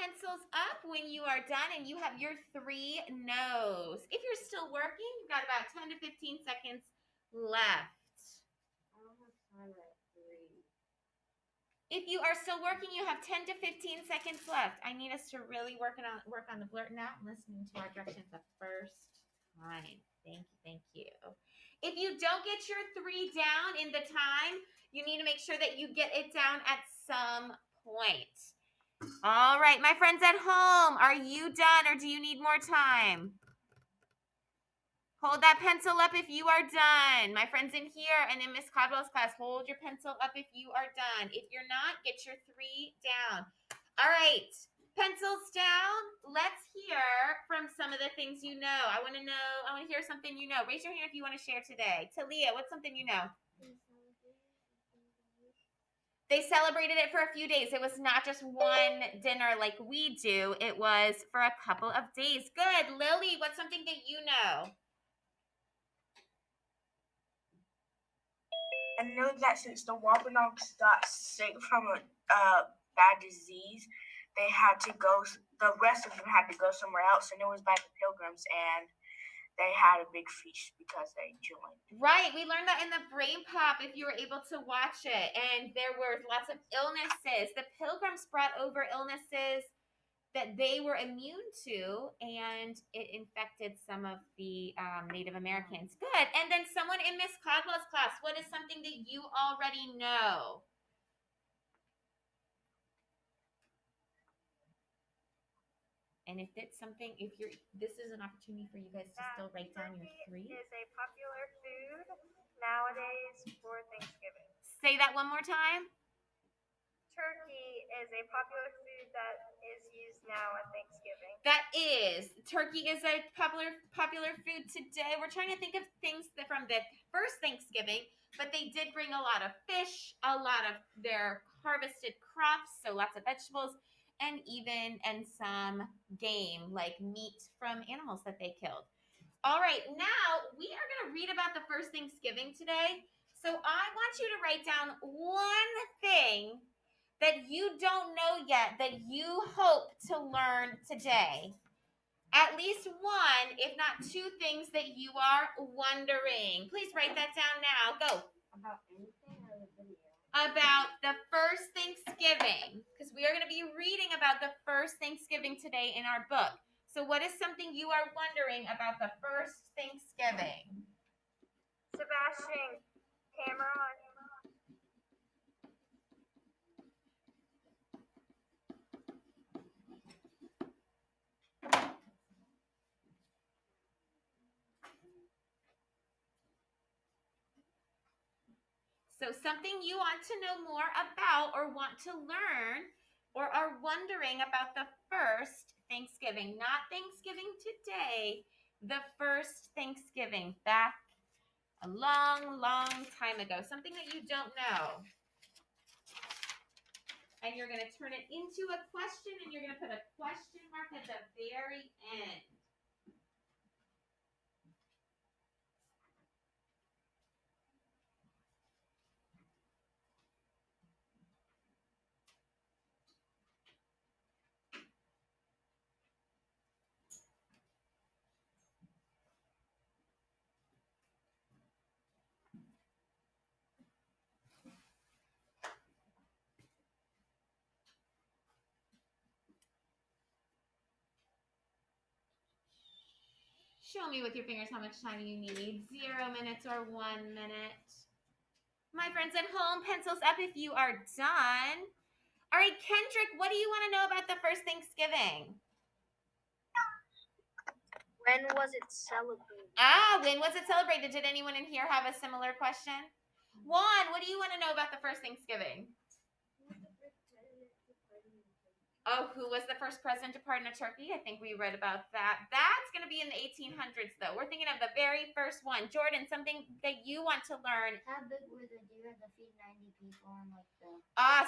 pencils up when you are done and you have your 3 no's. If you're still working, you've got about 10 to 15 seconds left. I don't have time at 3. If you are still working, you have 10 to 15 seconds left. I need us to really work on the blurt now and listening to our directions the first time. Thank you. If you don't get your 3 down in the time, you need to make sure that you get it down at some point. All right, my friends at home, are you done or do you need more time? Hold that pencil up if you are done. My friends in here and in Miss Caldwell's class, hold your pencil up if you are done. If you're not, get your 3 down. All right, pencils down. Let's hear from some of the things you know. I want to hear something you know. Raise your hand if you want to share today. Talia, what's something you know? They celebrated it for a few days. It was not just one dinner like we do. It was for a couple of days. Good. Lily, what's something that you know? I know that since the Wampanoags got sick from a bad disease, they had to go. The rest of them had to go somewhere else, and it was by the Pilgrims, and they had a big feast because they joined. Right, we learned that in the Brain Pop if you were able to watch it, and there were lots of illnesses. The Pilgrims brought over illnesses that they were immune to, and it infected some of the Native Americans. Good. And then someone in Miss Caldwell's class, what is something that you already know? And if it's something, this is an opportunity for you guys to still write down your 3. Turkey is a popular food nowadays for Thanksgiving. Say that one more time. Turkey is a popular food that is used now at Thanksgiving. Turkey is a popular food today. We're trying to think of things from the first Thanksgiving, but they did bring a lot of fish, a lot of their harvested crops, so lots of vegetables, and some game, like meat from animals that they killed. All right, now we are going to read about the first Thanksgiving today. So I want you to write down one thing that you don't know yet that you hope to learn today. At least one, if not 2 things that you are wondering. Please write that down now. Go. About anything or the video? About the first Thanksgiving, because we are going to be reading about the first Thanksgiving today in our book. So what is something you are wondering about the first Thanksgiving? Sebastian Cameron. So something you want to know more about or want to learn or are wondering about the first Thanksgiving, not Thanksgiving today, the first Thanksgiving back a long, long time ago, something that you don't know. And you're going to turn it into a question, and you're going to put a question mark at the very end. Show me with your fingers how much time you need. 0 minutes or 1 minute. My friends at home, pencils up if you are done. All right, Kendrick, what do you want to know about the first Thanksgiving? When was it celebrated? When was it celebrated? Did anyone in here have a similar question? Juan, what do you want to know about the first Thanksgiving? Oh, who was the first president to pardon a turkey? I think we read about that. That's going to be in the 1800s, though. We're thinking of the very first one. Jordan, something that you want to learn. How big were the deer to feed 90 people on like the...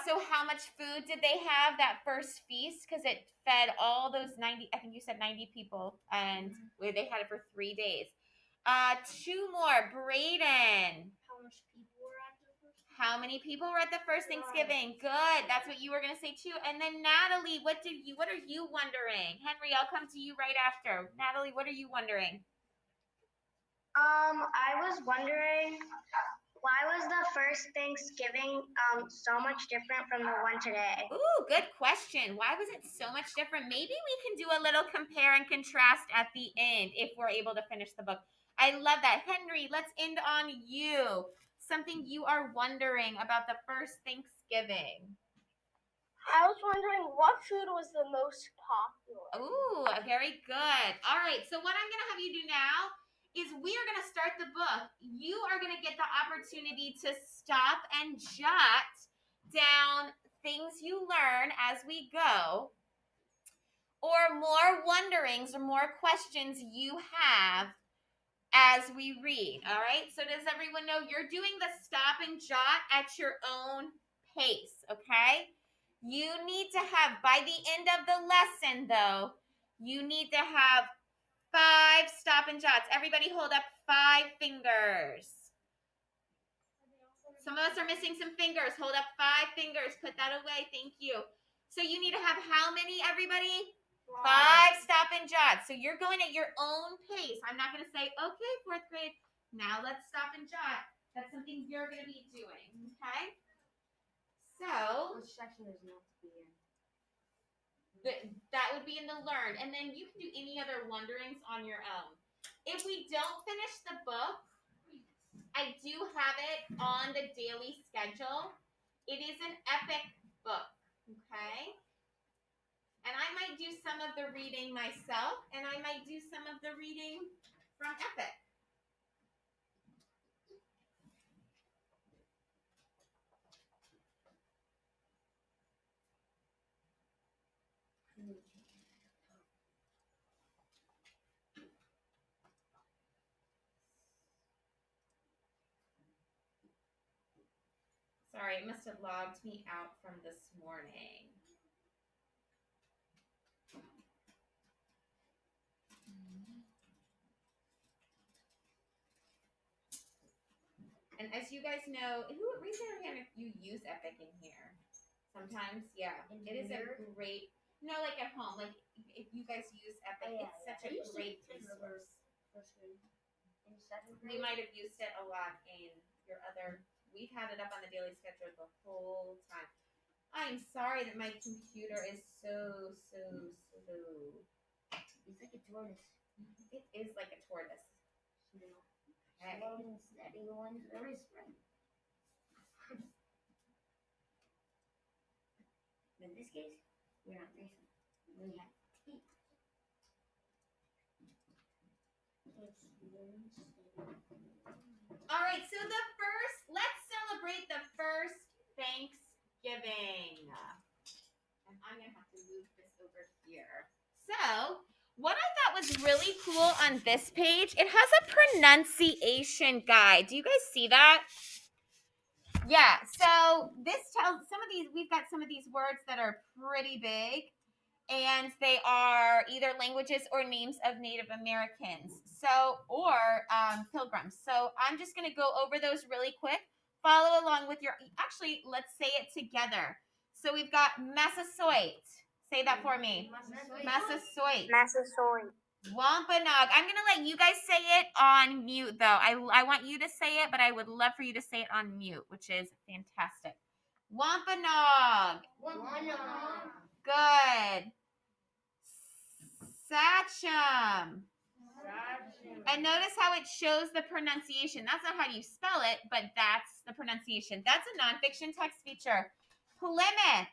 So how much food did they have that first feast? Because it fed all those 90, I think you said 90 people, and they had it for 3 days. 2 more. Braden. How much people were at the first? How many people were at the first Thanksgiving? Good. That's what you were gonna say too. And then Natalie, what are you wondering? Henry, I'll come to you right after. Natalie, what are you wondering? I was wondering, why was the first Thanksgiving so much different from the one today? Ooh, good question. Why was it so much different? Maybe we can do a little compare and contrast at the end if we're able to finish the book. I love that. Henry, let's end on you. Something you are wondering about the first Thanksgiving. I was wondering what food was the most popular. Ooh, very good. All right, so what I'm going to have you do now is we are going to start the book. You are going to get the opportunity to stop and jot down things you learn as we go, or more wonderings or more questions you have as we read. All right, so does everyone know you're doing the stop and jot at your own pace, okay? You need to have, by the end of the lesson though, you need to have 5 stop and jots. Everybody hold up 5 fingers. Some of us are missing some fingers. Hold up 5 fingers. Put that away. Thank you. So you need to have how many, everybody? 5 stop and jots. So you're going at your own pace. I'm not going to say, okay, 4th grade, now let's stop and jot. That's something you're going to be doing, okay? So Which section is not to be in? that would be in the learn. And then you can do any other wonderings on your own. If we don't finish the book, I do have it on the daily schedule. It is an epic book, okay? And I might do some of the reading myself, and I might do some of the reading from Epic. Sorry, it must have logged me out from this morning. And as you guys know, raise your hand if you use Epic in here. Sometimes, yeah, it is a great. No, like at home, like if you guys use Epic, it's such a great resource. In 7th We grade? might have used it a lot in your other. We've had it up on the daily schedule the whole time. I'm sorry that my computer is so slow. It's like a tortoise. It is like a tortoise. Okay. Slow and steady ones, very spring. In this case, we're not racing. We have teeth. All right, so let's celebrate the first Thanksgiving. And I'm going to have to move this over here. So, what I thought was really cool on this page, it has a pronunciation guide. Do you guys see that? Yeah, so this tells we've got some of these words that are pretty big, and they are either languages or names of Native Americans, or pilgrims. So I'm just going to go over those really quick. Follow along with actually, let's say it together. So we've got Massasoit. Say that for me. Massasoit. Massasoit. Wampanoag. I'm going to let you guys say it on mute, though. I want you to say it, but I would love for you to say it on mute, which is fantastic. Wampanoag. Good. Sachem. And notice how it shows the pronunciation. That's not how you spell it, but that's the pronunciation. That's a nonfiction text feature. Plymouth.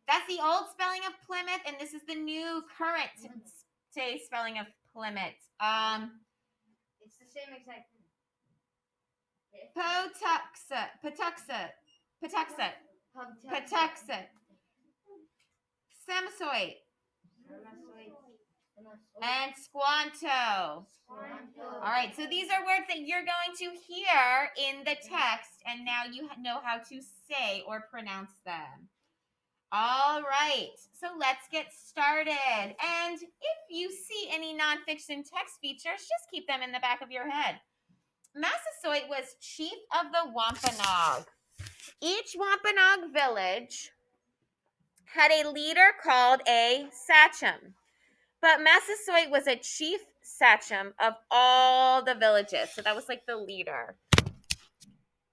That's the old spelling of Plymouth, and this is the new current day spelling of Plymouth. It's the same exact thing. Patuxet. Samosoit. And Squanto. All right, so these are words that you're going to hear in the text, and now you know how to say or pronounce them. All right, so let's get started. And if you see any nonfiction text features, just keep them in the back of your head. Massasoit was chief of the Wampanoag. Each Wampanoag village had a leader called a sachem, but Massasoit was a chief sachem of all the villages. So that was like the leader.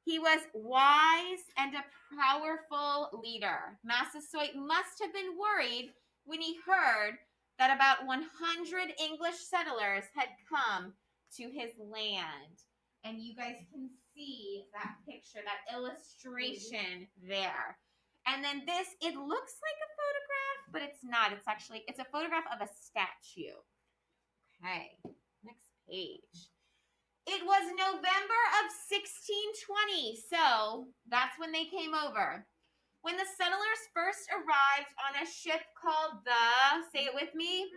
He was wise and a powerful leader. Massasoit must have been worried when he heard that about 100 English settlers had come to his land. And you guys can see that picture, that illustration there. And then this, it looks like a photograph, but it's not. It's a photograph of a statue. Okay, next page. It was November of 1620, so that's when they came over. When the settlers first arrived on a ship called the, say it with me,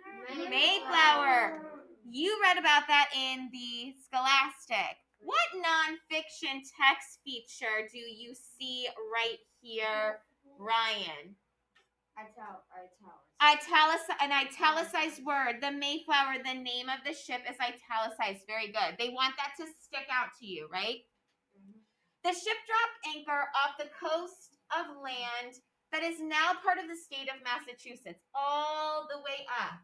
Mayflower. You read about that in the Scholastic. What nonfiction text feature do you see right here, Ryan? An italicized word. The Mayflower, the name of the ship is italicized. Very good. They want that to stick out to you, right? The ship dropped anchor off the coast of land that is now part of the state of Massachusetts, all the way up.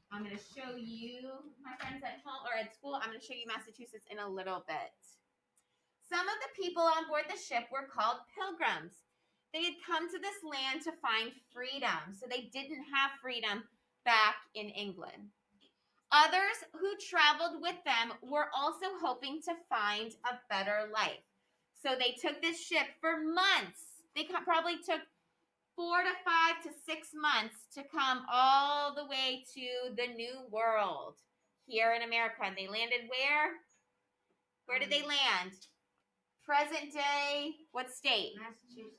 I'm going to show you, my friends at home or at school, I'm going to show you Massachusetts in a little bit. Some of the people on board the ship were called pilgrims. They had come to this land to find freedom, so they didn't have freedom back in England. Others who traveled with them were also hoping to find a better life. So they took this ship for months. They probably took 4 to 5 to 6 months to come all the way to the New World here in America. And they landed where? Where did they land? Present day, what state?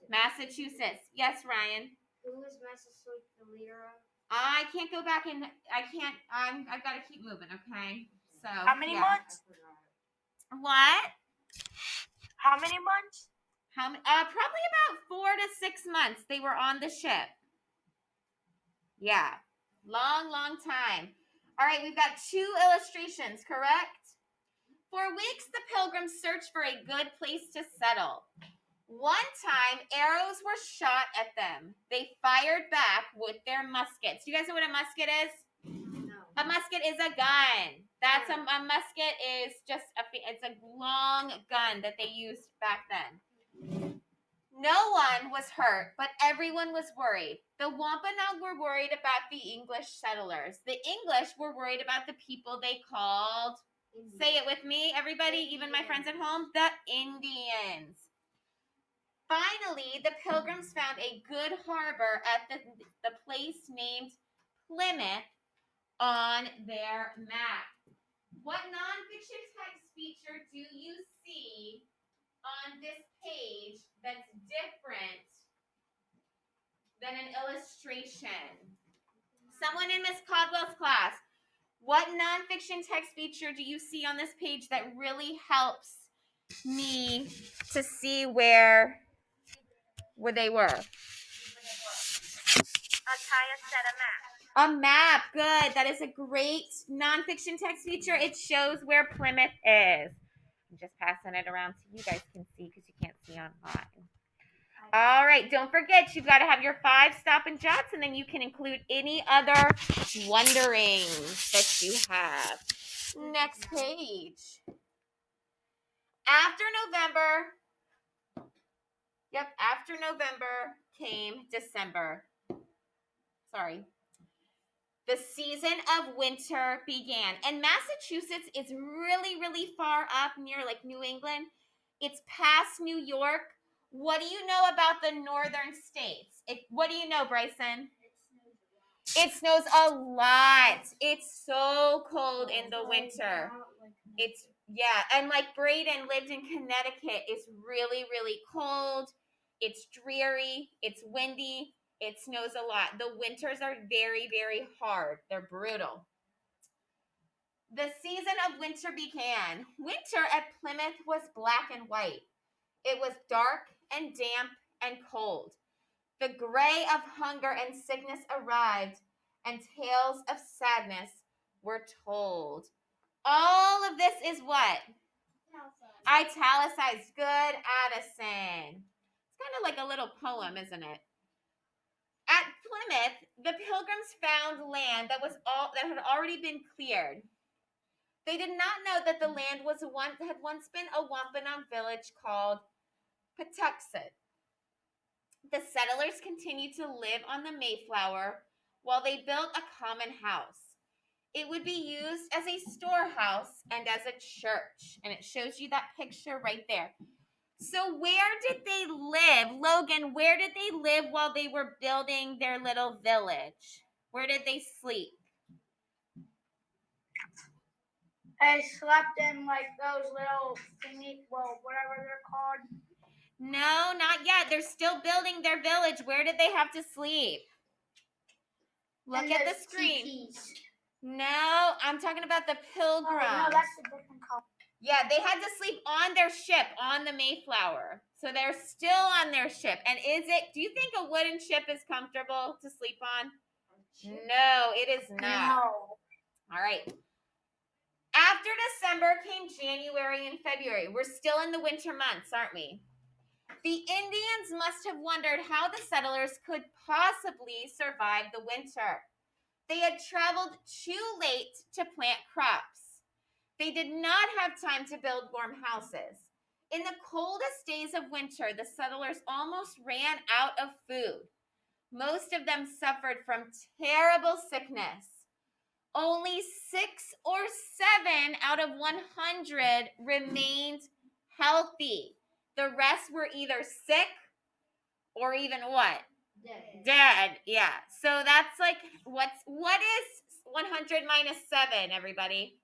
Massachusetts. Yes, Ryan. Who was Massasoit the leader of? I can't go back and I've got to keep moving, okay? So How many months? What? How many months? Probably about 4 to 6 months they were on the ship. Yeah. Long time. All right, we've got 2 illustrations, correct? For weeks, the pilgrims searched for a good place to settle. One time, arrows were shot at them. They fired back with their muskets. You guys know what a musket is? No. A musket is a gun. That's a musket is just it's a long gun that they used back then. No one was hurt, but everyone was worried. The Wampanoag were worried about the English settlers. The English were worried about the people they called, say it with me, everybody, even my friends at home, the Indians. Finally, the pilgrims found a good harbor at the place named Plymouth on their map. What nonfiction text feature do you see on this page that's different than an illustration? Someone in Miss Caldwell's class, what nonfiction text feature do you see on this page that really helps me to see where they were? Ataya said a map. A map. Good. That is a great nonfiction text feature. It shows where Plymouth is. I'm just passing it around so you guys can see because you can't see online. All right. Don't forget, you've got to have your 5 stop and jots, and then you can include any other wonderings that you have. Next page. After November came December. Sorry. The season of winter began. And Massachusetts is really far up near like New England. It's past New York. What do you know about the northern states? What do you know, Bryson? It snows a lot. It's so cold in the winter. And like Braden lived in Connecticut. It's really cold. It's dreary. It's windy. It snows a lot. The winters are very hard. They're brutal. The season of winter began. Winter at Plymouth was black and white. It was dark and damp and cold. The gray of hunger and sickness arrived, and tales of sadness were told. All of this is what? Italicized. Good, Addison. It's kind of like a little poem, isn't it? At Plymouth, the Pilgrims found land that had already been cleared. They did not know that the land had once been a Wampanoag village called Patuxent. The settlers continued to live on the Mayflower while they built a common house. It would be used as a storehouse and as a church. And it shows you that picture right there. So where did they live? Logan, where did they live while they were building their little village? Where did they sleep? I slept in like those little thingy, well, whatever they're called. No, not yet. They're still building their village. Where did they have to sleep? Look And at the those screen. teepees. No, I'm talking about the Pilgrims. Oh, no, that's a different color. Yeah, they had to sleep on their ship, on the Mayflower. So they're still on their ship. And do you think a wooden ship is comfortable to sleep on? No, it is not. No. All right. After December came January and February. We're still in the winter months, aren't we? The Indians must have wondered how the settlers could possibly survive the winter. They had traveled too late to plant crops. They did not have time to build warm houses. In the coldest days of winter, the settlers almost ran out of food. Most of them suffered from terrible sickness. Only 6 or 7 out of 100 remained healthy. The rest were either sick or even what? Dead. Yeah. So that's like what is 100 minus 7, everybody?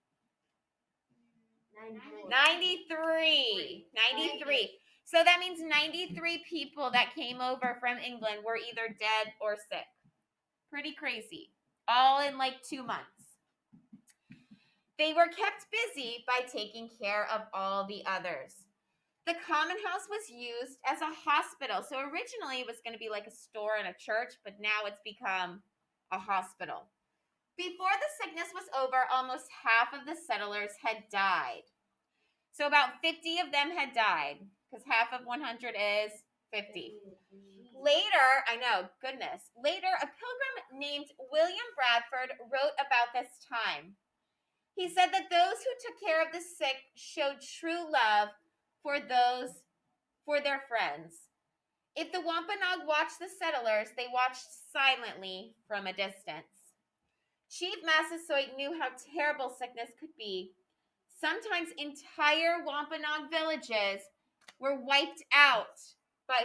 93. 93. So that means 93 people that came over from England were either dead or sick. Pretty crazy. All in like 2 months. They were kept busy by taking care of all the others. The common house was used as a hospital. So originally it was going to be like a store and a church, but now it's become a hospital. Before the sickness was over, almost half of the settlers had died. So about 50 of them had died, because half of 100 is 50. Later, I know, goodness. Later, a pilgrim named William Bradford wrote about this time. He said that those who took care of the sick showed true love for their friends. If the Wampanoag watched the settlers, they watched silently from a distance. Chief Massasoit knew how terrible sickness could be. Sometimes entire Wampanoag villages were wiped out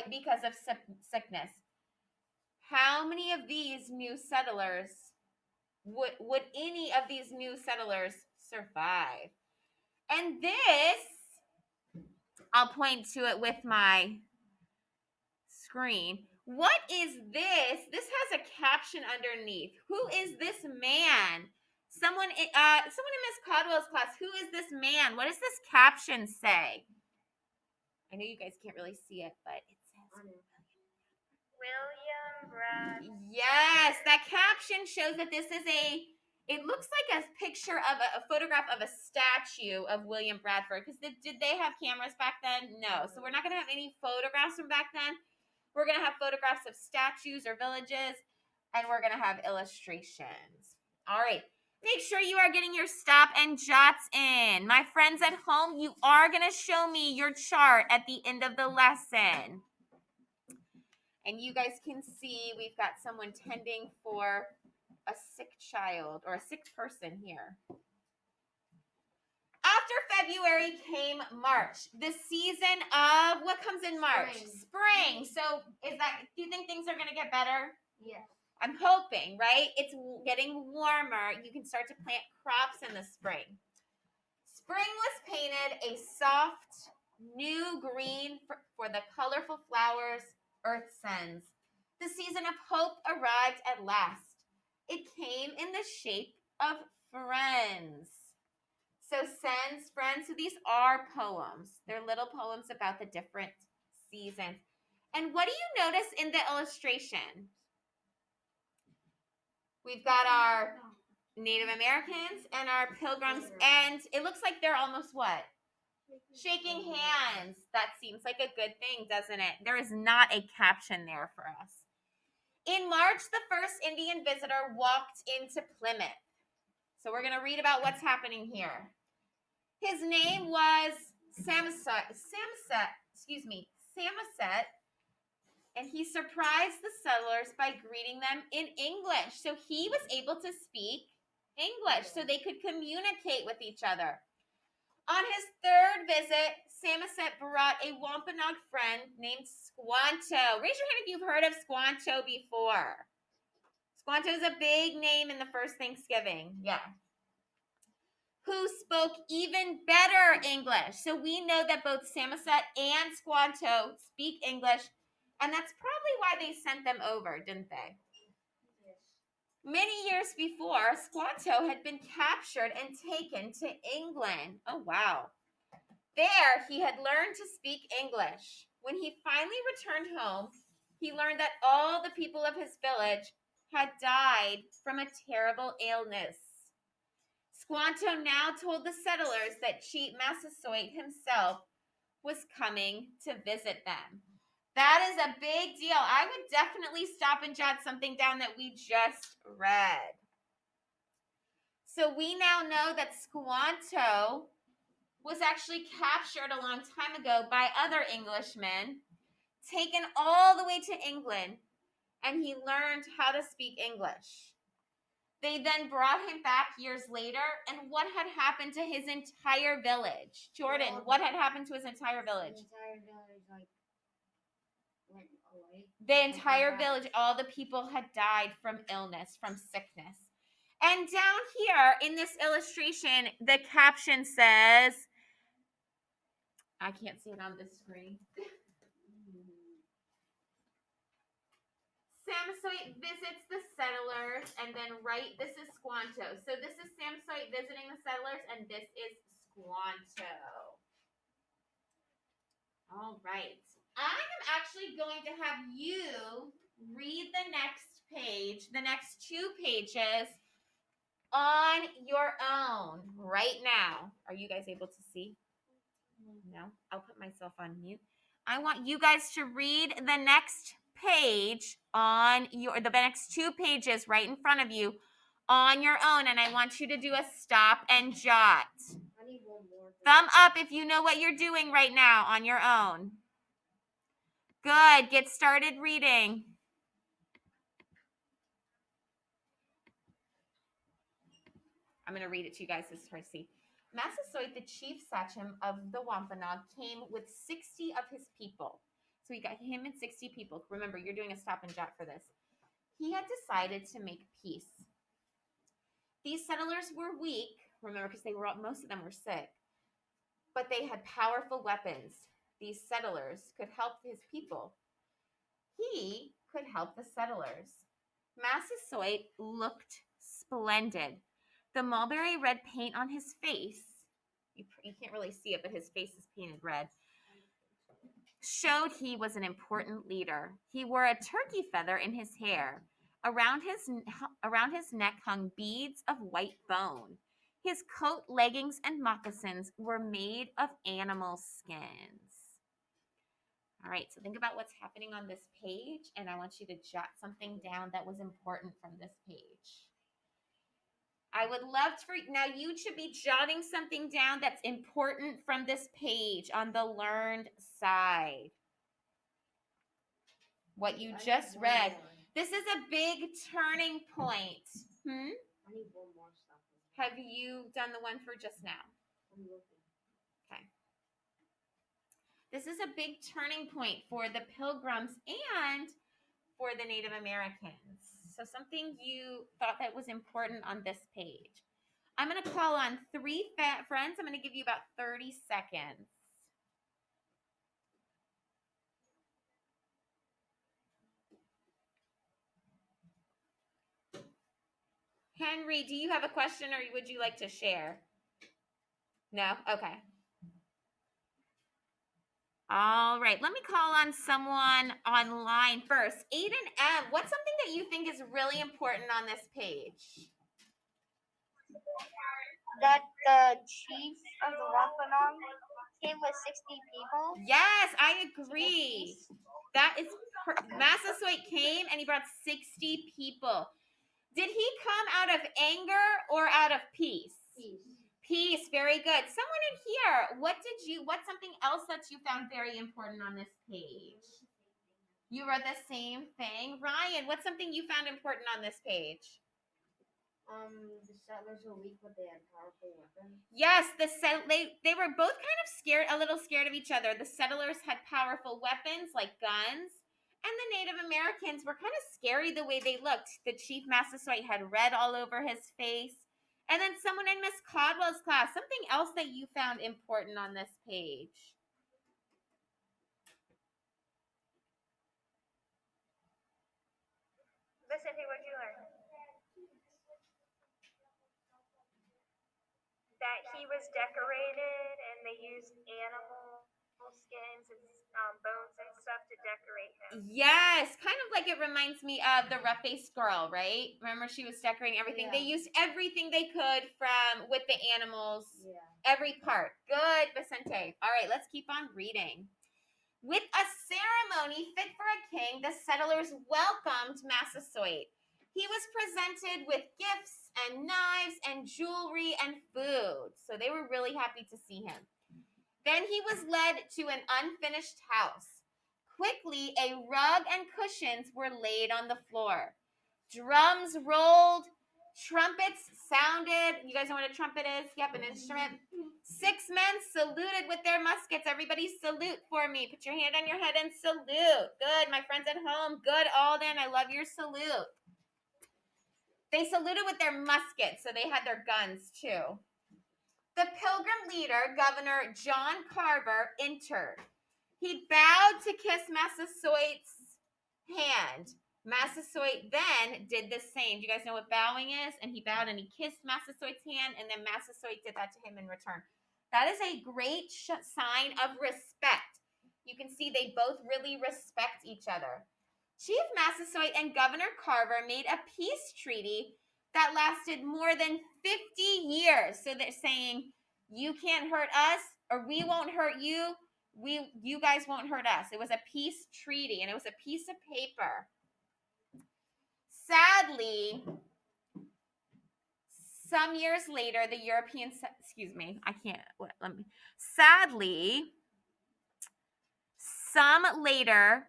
because of sickness. How many of these new settlers would any of these new settlers survive? And this, I'll point to it with my screen. What is this? This has a caption underneath. Who is this man? Someone in Miss Caldwell's class. Who is this man? What does this caption say? I know you guys can't really see it, but it says William Brad. Yes, that caption shows that this is it looks like a picture of a photograph of a statue of William Bradford. Because did they have cameras back then? No. So we're not going to have any photographs from back then. We're going to have photographs of statues or villages, and we're going to have illustrations. All right. Make sure you are getting your stop and jots in. My friends at home, you are going to show me your chart at the end of the lesson. And you guys can see we've got someone tending for a sick child or a sick person here. After February came March, the season of what comes in March? Spring. So do you think things are going to get better? Yes. I'm hoping, right? It's getting warmer. You can start to plant crops in the spring. Spring was painted a soft, new green for the colorful flowers Earth sends. The season of hope arrived at last. It came in the shape of friends. So sends, friends. So these are poems. They're little poems about the different seasons. And what do you notice in the illustration? We've got our Native Americans and our Pilgrims, and it looks like they're almost what? Shaking hands. That seems like a good thing, doesn't it? There is not a caption there for us. In March, the first Indian visitor walked into Plymouth. So we're going to read about what's happening here. His name was Samoset, and he surprised the settlers by greeting them in English. So he was able to speak English so they could communicate with each other. On his third visit, Samoset brought a Wampanoag friend named Squanto. Raise your hand if you've heard of Squanto before. Squanto is a big name in the first Thanksgiving. Yeah. Who spoke even better English. So we know that both Samoset and Squanto speak English, and that's probably why they sent them over, didn't they? Many years before, Squanto had been captured and taken to England. Oh, wow. There, he had learned to speak English. When he finally returned home, he learned that all the people of his village had died from a terrible illness. Squanto now told the settlers that Chief Massasoit himself was coming to visit them. That is a big deal. I would definitely stop and jot something down that we just read. So we now know that Squanto was actually captured a long time ago by other Englishmen, taken all the way to England, and he learned how to speak English. They then brought him back years later, and what had happened to his entire village? Jordan, what had happened to his entire village? The entire village, like, went away. The entire village, all the people had died from illness, from sickness. And down here in this illustration, the caption says, I can't see it on this screen. Samoset visits the settlers, and then this is Squanto. So this is Samoset visiting the settlers, and this is Squanto. All right. I am actually going to have you read the next page, the next 2 pages on your own right now. Are you guys able to see? No? I'll put myself on mute. I want you guys to read the next page on the next 2 pages right in front of you on your own, and I want you to do a stop and jot. I need one more. Thumb up if you know what you're doing right now on your own. Good. Get started reading. I'm going to read it to you guys. This is hard to see. Massasoit, the chief sachem of the Wampanoag, came with 60 of his people. So we got him and 60 people. Remember, you're doing a stop and jot for this. He had decided to make peace. These settlers were weak, remember, because most of them were sick, but they had powerful weapons. These settlers could help his people. He could help the settlers. Massasoit looked splendid. The mulberry red paint on his face, you can't really see it, but his face is painted red, showed he was an important leader. He wore a turkey feather in his hair. Around his neck hung beads of white bone. His coat, leggings, and moccasins were made of animal skins. All right, so think about what's happening on this page, and I want you to jot something down that was important from this page. I would love now you should be jotting something down that's important from this page on the learned side. What you just read. This is a big turning point. I need one more stuff. Have you done the one for just now? I'm looking. Okay. This is a big turning point for the Pilgrims and for the Native Americans. So something you thought that was important on this page. I'm going to call on 3 friends. I'm going to give you about 30 seconds. Henry, do you have a question or would you like to share? No? Okay. All right. Let me call on someone online first. Aiden M., what's something that you think is really important on this page? That the chief of the Wampanoag came with 60 people. Yes, I agree. That is Massasoit came and he brought 60 people. Did he come out of anger or out of peace? Peace. Peace, very good. Someone in here, what's something else that you found very important on this page? You wrote the same thing. Ryan, what's something you found important on this page? The settlers were weak, but they had powerful weapons. Yes, they were both kind of scared, a little scared of each other. The settlers had powerful weapons like guns, and the Native Americans were kind of scary the way they looked. The Chief Massasoit had red all over his face. And then someone in Miss Caldwell's class, something else that you found important on this page. Vicente, what'd you learn? That he was decorated and they used animal skins and bones and stuff to decorate him. Yes, kind of like it reminds me of the rough-faced girl, right? Remember she was decorating everything. Yeah. They used everything they could from with the animals, Yeah. every part. Good, Vicente. All right, let's keep on reading. With a ceremony fit for a king, the settlers welcomed Massasoit. He was presented with gifts and knives and jewelry and food. So they were really happy to see him. Then he was led to an unfinished house. Quickly, a rug and cushions were laid on the floor. Drums rolled, trumpets sounded. You guys know what a trumpet is? Yep, an instrument. 6 men saluted with their muskets. Everybody salute for me. Put your hand on your head and salute. Good, my friends at home. Good, Alden. I love your salute. They saluted with their muskets, so they had their guns too. The Pilgrim leader, Governor John Carver, entered. He bowed to kiss Massasoit's hand. Massasoit then did the same. Do you guys know what bowing is? And he bowed and he kissed Massasoit's hand, and then Massasoit did that to him in return. That is a great sign of respect. You can see they both really respect each other. Chief Massasoit and Governor Carver made a peace treaty that lasted more than 50 years. So they're saying, you can't hurt us, or we won't hurt you. You guys won't hurt us. It was a peace treaty, and it was a piece of paper. Sadly, some years later, the European, sadly, some later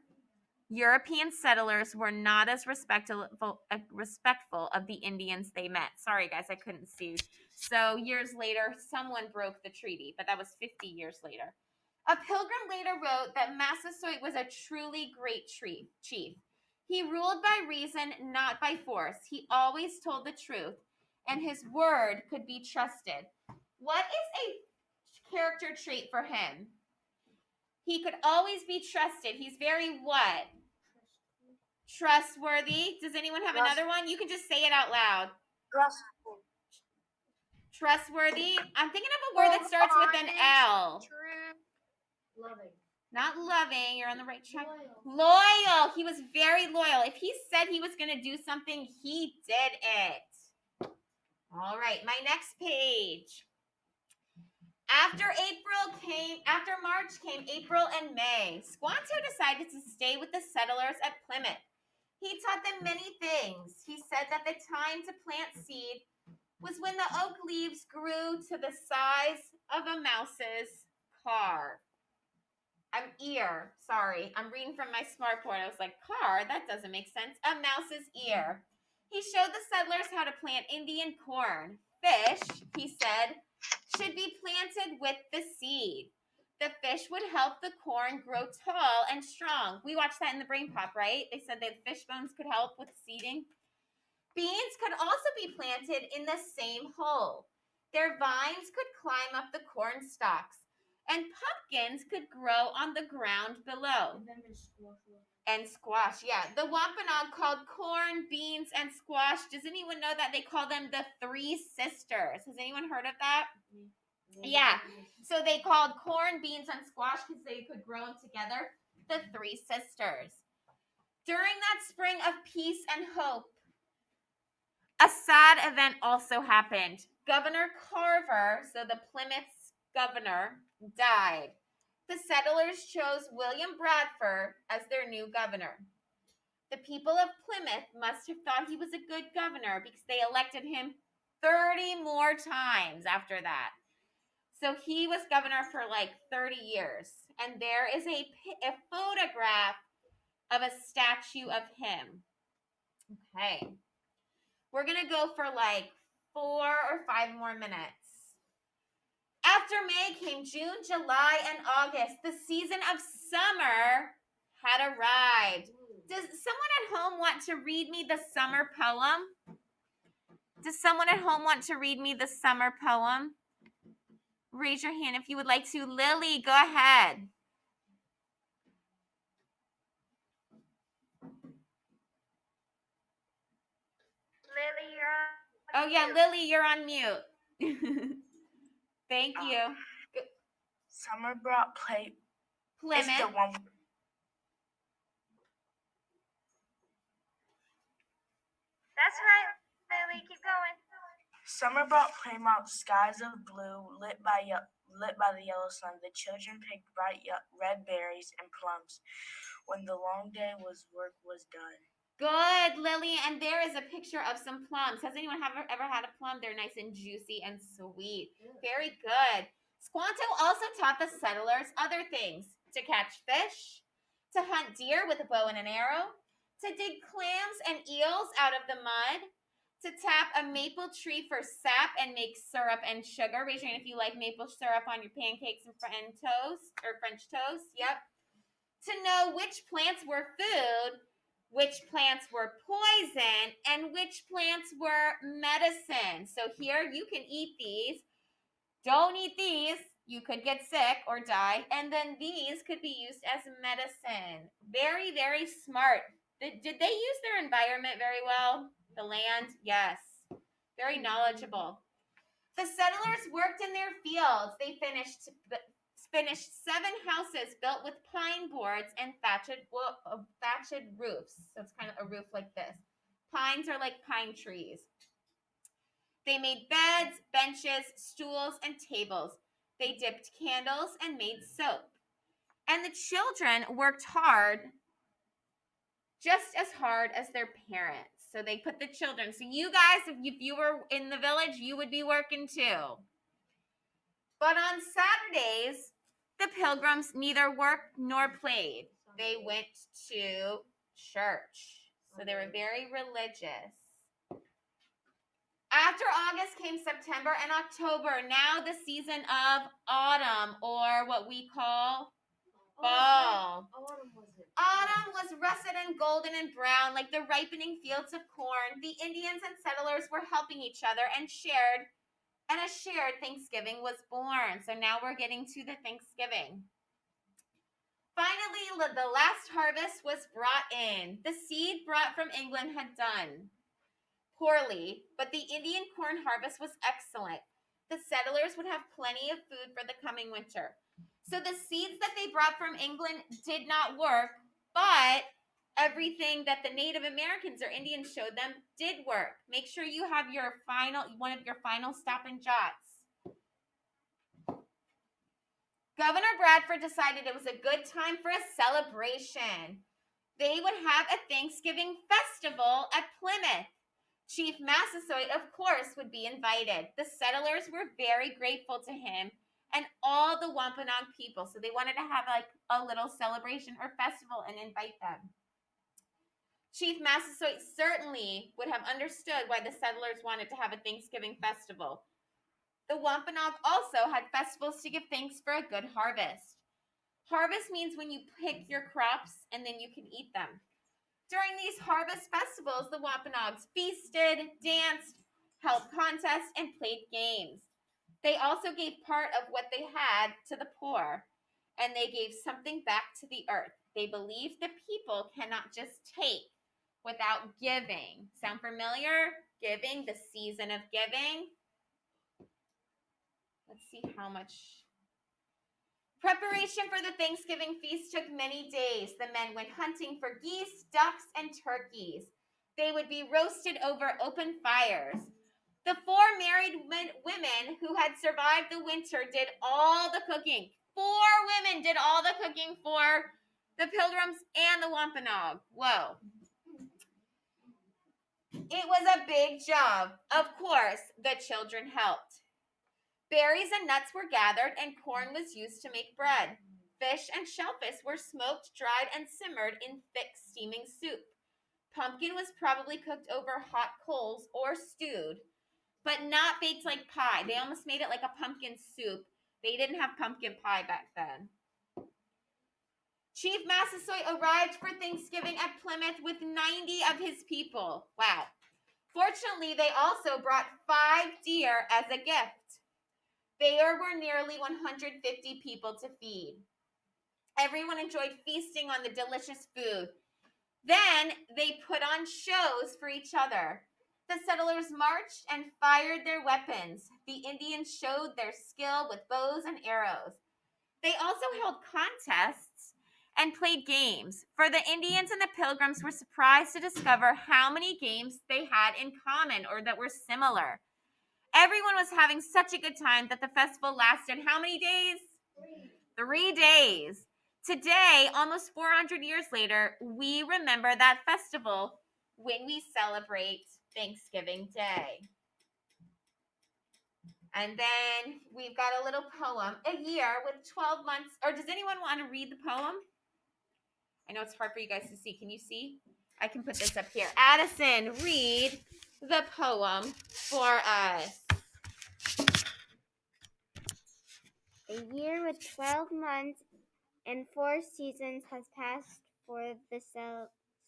European settlers were not as respectful of the Indians they met. Sorry, guys, I couldn't see. So years later, someone broke the treaty, but that was 50 years later. A pilgrim later wrote that Massasoit was a truly great chief. He ruled by reason, not by force. He always told the truth, and his word could be trusted. What is a character trait for him? He could always be trusted. He's very what? Trustworthy. Does anyone have another one? You can just say it out loud. Trustworthy. I'm thinking of a word that starts with an L. True. Loving. Not loving. You're on the right track. Loyal. Loyal. He was very loyal. If he said he was going to do something, he did it. All right, my next page. After March came April and May. Squanto decided to stay with the settlers at Plymouth. He taught them many things. He said that the time to plant seed was when the oak leaves grew to the size of a mouse's car. Sorry, I'm reading from my smartboard. I was like, car? That doesn't make sense. A mouse's ear. He showed the settlers how to plant Indian corn. Fish, he said, should be planted with the seed. The fish would help the corn grow tall and strong. We watched that in the Brain Pop, right? They said that fish bones could help with seeding. Beans could also be planted in the same hole. Their vines could climb up the corn stalks, and pumpkins could grow on the ground below. And then there's squash. And squash, yeah. The Wampanoag called corn, beans, and squash. Does anyone know that they call them the Three Sisters? Has anyone heard of that? Yeah. So they called corn, beans, and squash because they could grow them together. The Three Sisters. During that spring of peace and hope, a sad event also happened. Governor Carver, so the Plymouth's governor, died. The settlers chose William Bradford as their new governor. The people of Plymouth must have thought he was a good governor because they elected him 30 more times after that. So he was governor for like 30 years. And there is a photograph of a statue of him. Okay. We're going to go for like 4 or 5 more minutes. After May came June, July, and August. The season of summer had arrived. Does someone at home want to read me the summer poem? Does someone at home want to read me the summer poem? Raise your hand if you would like to. Lily, go ahead. Lily, you're on. Oh, yeah, mute. Lily, you're on mute. Thank you. Summer brought play. Is the Plymouth. one. That's right, Lily. Keep going. Summer brought Plymouth skies of blue, lit by the yellow sun. The children picked bright red berries and plums. When the long day work was done. Good, Lily. And there is a picture of some plums. Has anyone ever had a plum? They're nice and juicy and sweet. Very good. Squanto also taught the settlers other things: to catch fish, to hunt deer with a bow and an arrow, to dig clams and eels out of the mud, to tap a maple tree for sap and make syrup and sugar. Raise your hand if you like maple syrup on your pancakes and toast or French toast. Yep. To know which plants were food, which plants were poison, and which plants were medicine. So here you can eat these. Don't eat these. You could get sick or die. And then these could be used as medicine. Very, very smart. Did they use their environment very well? The land? Yes. Very knowledgeable. The settlers worked in their fields. They finished 7 houses built with pine boards and thatched roofs. So it's kind of a roof like this. Pines are like pine trees. They made beds, benches, stools, and tables. They dipped candles and made soap. And the children worked hard, just as hard as their parents. So they put the children. So you guys, if you were in the village, you would be working too. But on Saturdays, the pilgrims neither worked nor played. They went to church. So they were very religious. After August came September and October. Now the season of autumn, or what we call fall. Autumn was russet and golden and brown, like the ripening fields of corn. The Indians and settlers were helping each other and a shared Thanksgiving was born. So now we're getting to the Thanksgiving. Finally, the last harvest was brought in. The seed brought from England had done poorly, but the Indian corn harvest was excellent. The settlers would have plenty of food for the coming winter. So the seeds that they brought from England did not work, but everything that the Native Americans or Indians showed them did work. Make sure you have one of your final stop and jots. Governor Bradford decided it was a good time for a celebration. They would have a Thanksgiving festival at Plymouth. Chief Massasoit, of course, would be invited. The settlers were very grateful to him and all the Wampanoag people. So they wanted to have like a little celebration or festival and invite them. Chief Massasoit certainly would have understood why the settlers wanted to have a Thanksgiving festival. The Wampanoag also had festivals to give thanks for a good harvest. Harvest means when you pick your crops and then you can eat them. During these harvest festivals, the Wampanoags feasted, danced, held contests, and played games. They also gave part of what they had to the poor, and they gave something back to the earth. They believed that people cannot just take without giving. Sound familiar? Giving, the season of giving. Let's see how much. Preparation for the Thanksgiving feast took many days. The men went hunting for geese, ducks, and turkeys. They would be roasted over open fires. The The 4 married women who had survived the winter did all the cooking. 4 women did all the cooking for the Pilgrims and the Wampanoag. Whoa. It was a big job. Of course, the children helped. Berries and nuts were gathered, and corn was used to make bread. Fish and shellfish were smoked, dried, and simmered in thick, steaming soup. Pumpkin was probably cooked over hot coals or stewed, but not baked like pie. They almost made it like a pumpkin soup. They didn't have pumpkin pie back then. Chief Massasoit arrived for Thanksgiving at Plymouth with 90 of his people. Wow. Fortunately, they also brought 5 deer as a gift. There were nearly 150 people to feed. Everyone enjoyed feasting on the delicious food. Then they put on shows for each other. The settlers marched and fired their weapons. The Indians showed their skill with bows and arrows. They also held contests and played games, for the Indians and the Pilgrims were surprised to discover how many games they had in common or that were similar. Everyone was having such a good time that the festival lasted how many days? 3 days. Today, almost 400 years later, we remember that festival when we celebrate Thanksgiving Day. And then we've got a little poem, a year with 12 months. Or does anyone want to read the poem? I know it's hard for you guys to see. Can you see? I can put this up here. Addison, read the poem for us. A year with 12 months and 4 seasons has passed for the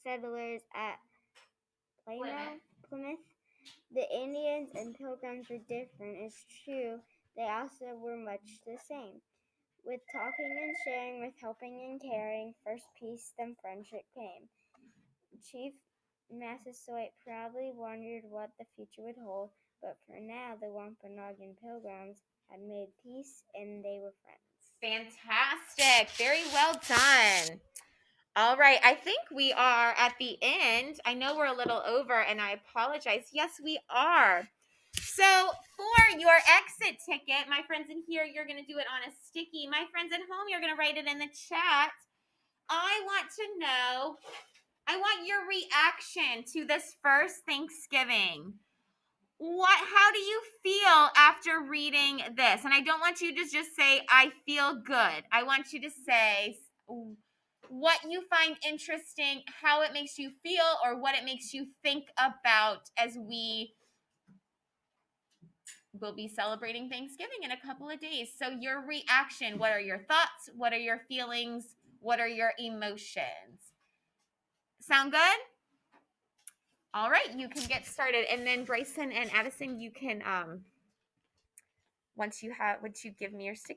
settlers at Plymouth. The Indians and Pilgrims were different, it's true. They also were much the same. With talking and sharing, with helping and caring, first peace, then friendship came. Chief Massasoit proudly wondered what the future would hold, but for now, the Wampanoag and Pilgrims had made peace and they were friends. Fantastic. Very well done. All right. I think we are at the end. I know we're a little over and I apologize. Yes, we are. So for your exit ticket, my friends in here, you're going to do it on a sticky. My friends at home, you're going to write it in the chat. I want your reaction to this first Thanksgiving. How do you feel after reading this? And I don't want you to just say, I feel good. I want you to say what you find interesting, how it makes you feel, or what it makes you think about as we will be celebrating Thanksgiving in a couple of days. So your reaction, what are your thoughts? What are your feelings? What are your emotions? Sound good? All right, you can get started. And then Bryson and Addison, you can once you give me your sticky